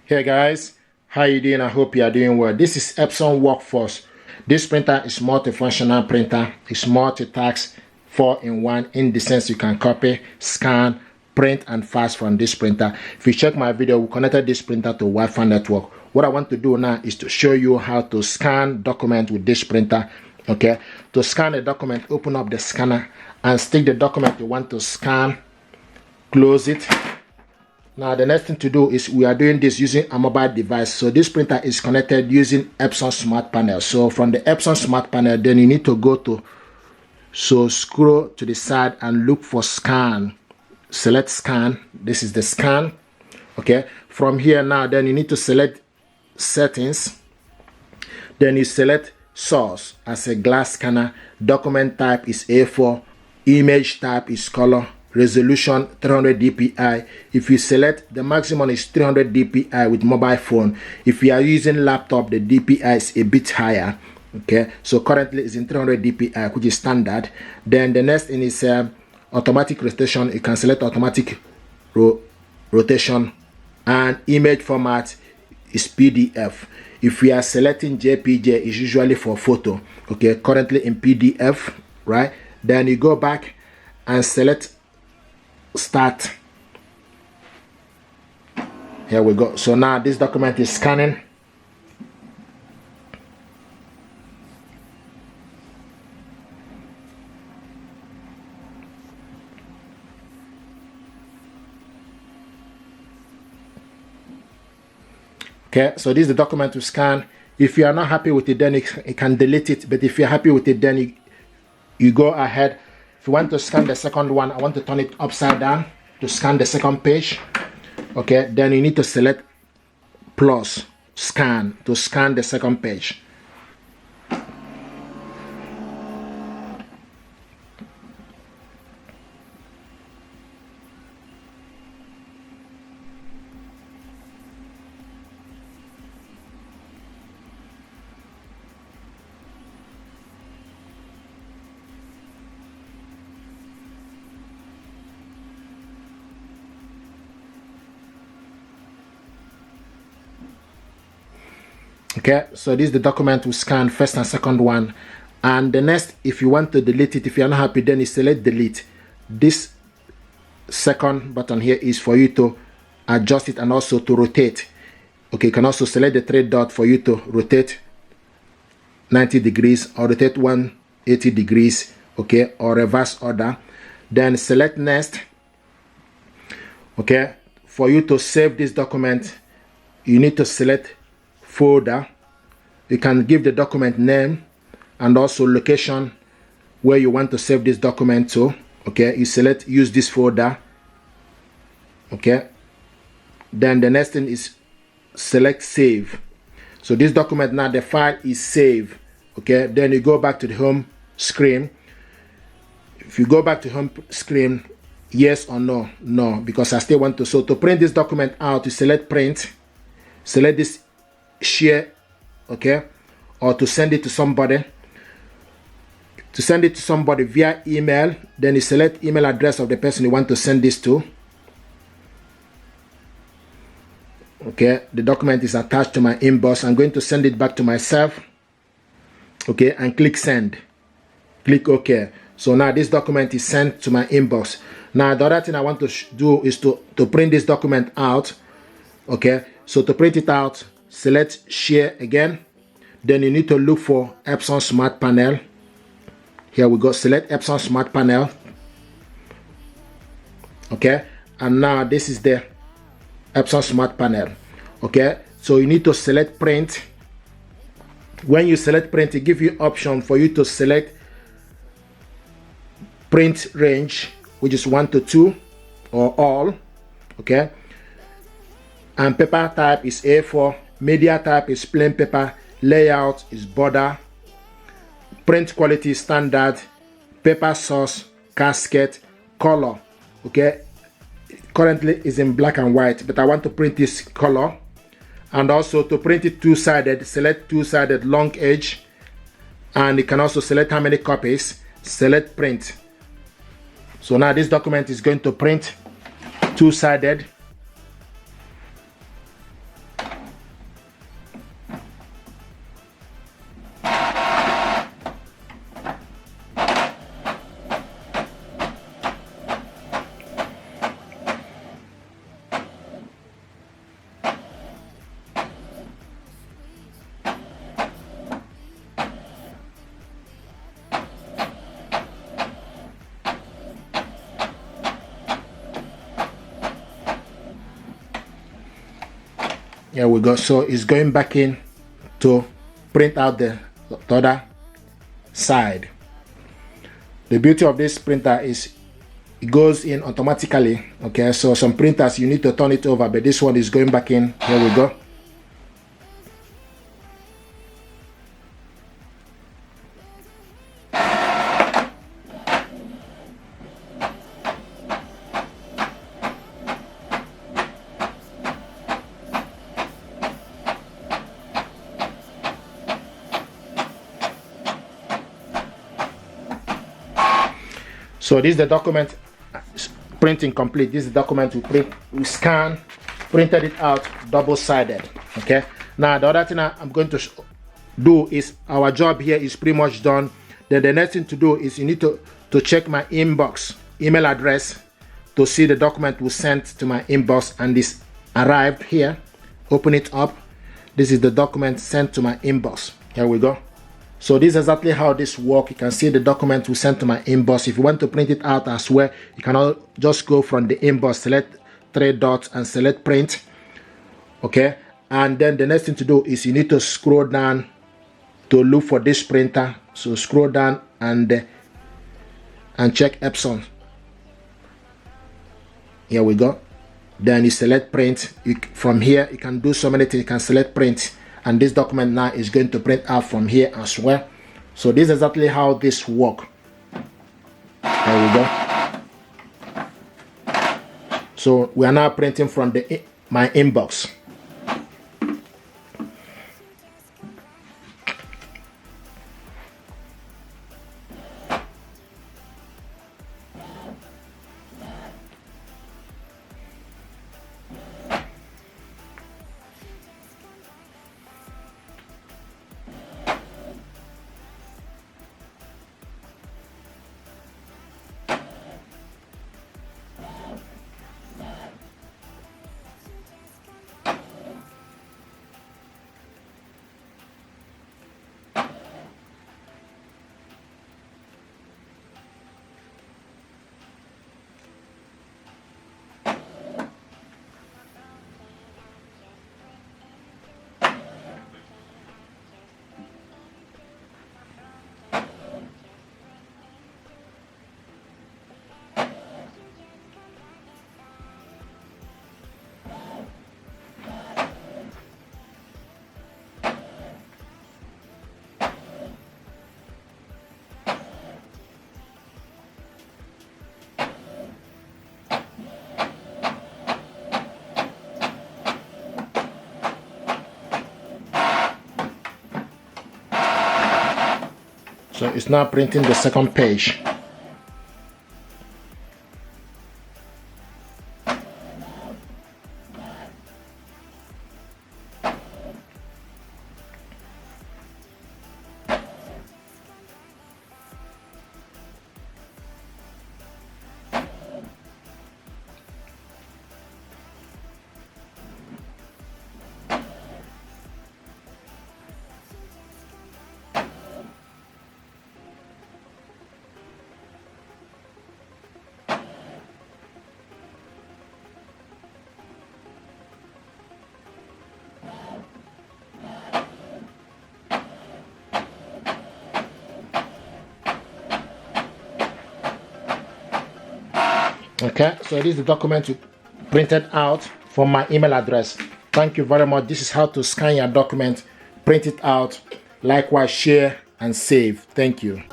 Hey guys, how you doing? I hope you are doing well. This is Epson Workforce. This printer is multifunctional printer. It's multi-task, 4-in-1 in the sense you can copy, scan, print and fax from this printer. If you check my video, we connected this printer to Wi-Fi network. What I want to do now is to show you how to scan document with this printer. Okay, to scan a document, open up the scanner and stick the document you want to scan, close it. Now the next thing to do is we are doing this using a mobile device. So this printer is connected using Epson Smart Panel. So from the Epson Smart Panel, then you need to go to, scroll to the side and look for scan. Select scan. This is the scan. Okay. From here now, then you need to select settings. Then you select source as a glass scanner. Document type is A4. Image type is color. Resolution 300 dpi. If you select, the maximum is 300 dpi with mobile phone. If you are using laptop, the dpi is a bit higher. Okay, so currently it's in 300 dpi, which is standard. Then the next thing is automatic rotation. You can select automatic rotation, and image format is PDF. If we are selecting JPG, it's usually for photo. Okay, currently in PDF, right? Then you go back and select start. Here we go. So now this document is scanning. Okay, so this is the document to scan. If you are not happy with it, then you can delete it. But if you're happy with it, then you go ahead. If you want to scan the second one, I want to turn it upside down to scan the second page. Okay, then you need to select plus scan to scan the second page. Okay, so this is the document we scan, first and second one. And the next, if you want to delete it, if you're not happy, then you select delete. This second button here is for you to adjust it and also to rotate. Okay, you can also select the three dot for you to rotate 90 degrees or rotate 180 degrees, okay, or reverse order. Then select next. Okay, for you to save this document, you need to select folder. You can give the document name and also location where you want to save this document to. Okay, you select use this folder. Okay, then the next thing is select save. So this document now, the file is saved. Okay, then you go back to the home screen. If you go back to home screen, yes or no? No, because I still want to. So to print this document out, you select print, select this share, okay, or to send it to somebody. To send it to somebody via email, then you select email address of the person you want to send this to. Okay, the document is attached to my inbox. I'm going to send it back to myself. Okay, and click send. Click OK. So now this document is sent to my inbox. Now the other thing I want to do is to print this document out. Okay, so to print it out, select share again. Then you need to look for Epson Smart Panel. Here we go. Select Epson Smart Panel. Okay, and now this is the Epson Smart Panel. Okay, so you need to select print. When you select print, it gives you option for you to select print range, which is 1 to 2 or all. Okay, and paper type is A4. Media type is plain paper. Layout is border. Print quality standard. Paper source, casket, color. Okay, currently is in black and white, but I want to print this color. And also to print it two-sided, select two-sided long edge. And you can also select how many copies. Select print. So now this document is going to print two-sided. Here we go. So it's going back in to print out the other side. The beauty of this printer is it goes in automatically. Okay, so some printers you need to turn it over, but this one is going back in. Here we go. So this is the document printing complete. This is the document we scan, printed it out, double-sided. Okay. Now the other thing I'm going to do is our job here is pretty much done. Then the next thing to do is you need to check my inbox, email address, to see the document was sent to my inbox and this arrived here. Open it up. This is the document sent to my inbox. Here we go. So this is exactly how this works. You can see the document we sent to my inbox. If you want to print it out as well, you can just go from the inbox, select 3 dots and select print. Okay, and then the next thing to do is you need to scroll down to look for this printer. So scroll down and check Epson. Here we go. Then you select print. From here you can do so many things. You can select print, and this document now is going to print out from here as well. So this is exactly how this works. There we go. So we are now printing from my inbox. So it's now printing the second page. Okay, so this is the document you printed out from my email address. Thank you very much. This is how to scan your document, print it out, likewise share and save. Thank you.